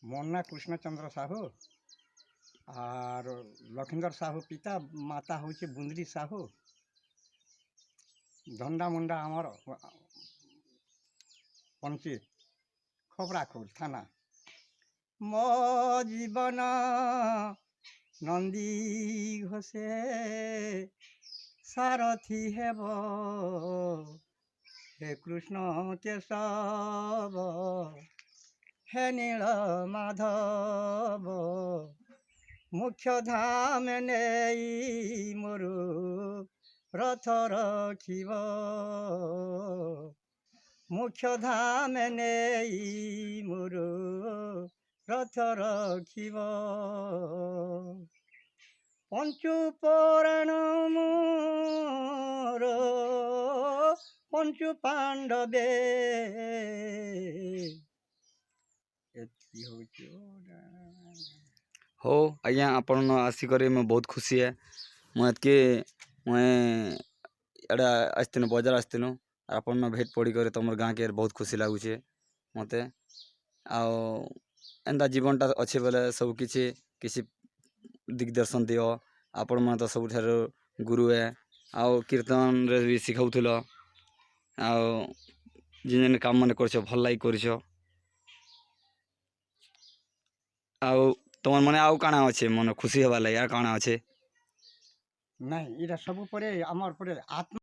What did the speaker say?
मोर ना कृष्णचंद्र साहू आर लखींदर साहू पिता माता हूँ बुंदरी साहू धंदा मुंडा आमर पंचित खबराखोल थाना मो जीवन नंदी घोषे सारथी हेब हे कृष्ण केशव हे नील माधव मुख्य धाम नेई मोरु रथ रखिब मुख्य धाम नेई मोरु रथ रखिब पंचु पुराण मोर पंचु पांडवे हो आज्ञा आपण आसिक मैं बहुत खुशी है मुझे मुझे एडा आसतीन बजार आसतीन आपन भेट पड़ी कर तुम गाँ के बहुत खुशी लगुचे मत एंता जीवनटा अच्छे बेले सब किसी दिग्दर्शन दियो आपण मैं तो सब गुरु है आउ कीर्तन रे भी शिखाउल जिन काम मैंने कर भल लगे कर तुम मैंने आउ काଣା अच्छे मन खुशी हवा लगे काଣା अच्छे नहीं इरा सब परे आमर परे आत्मा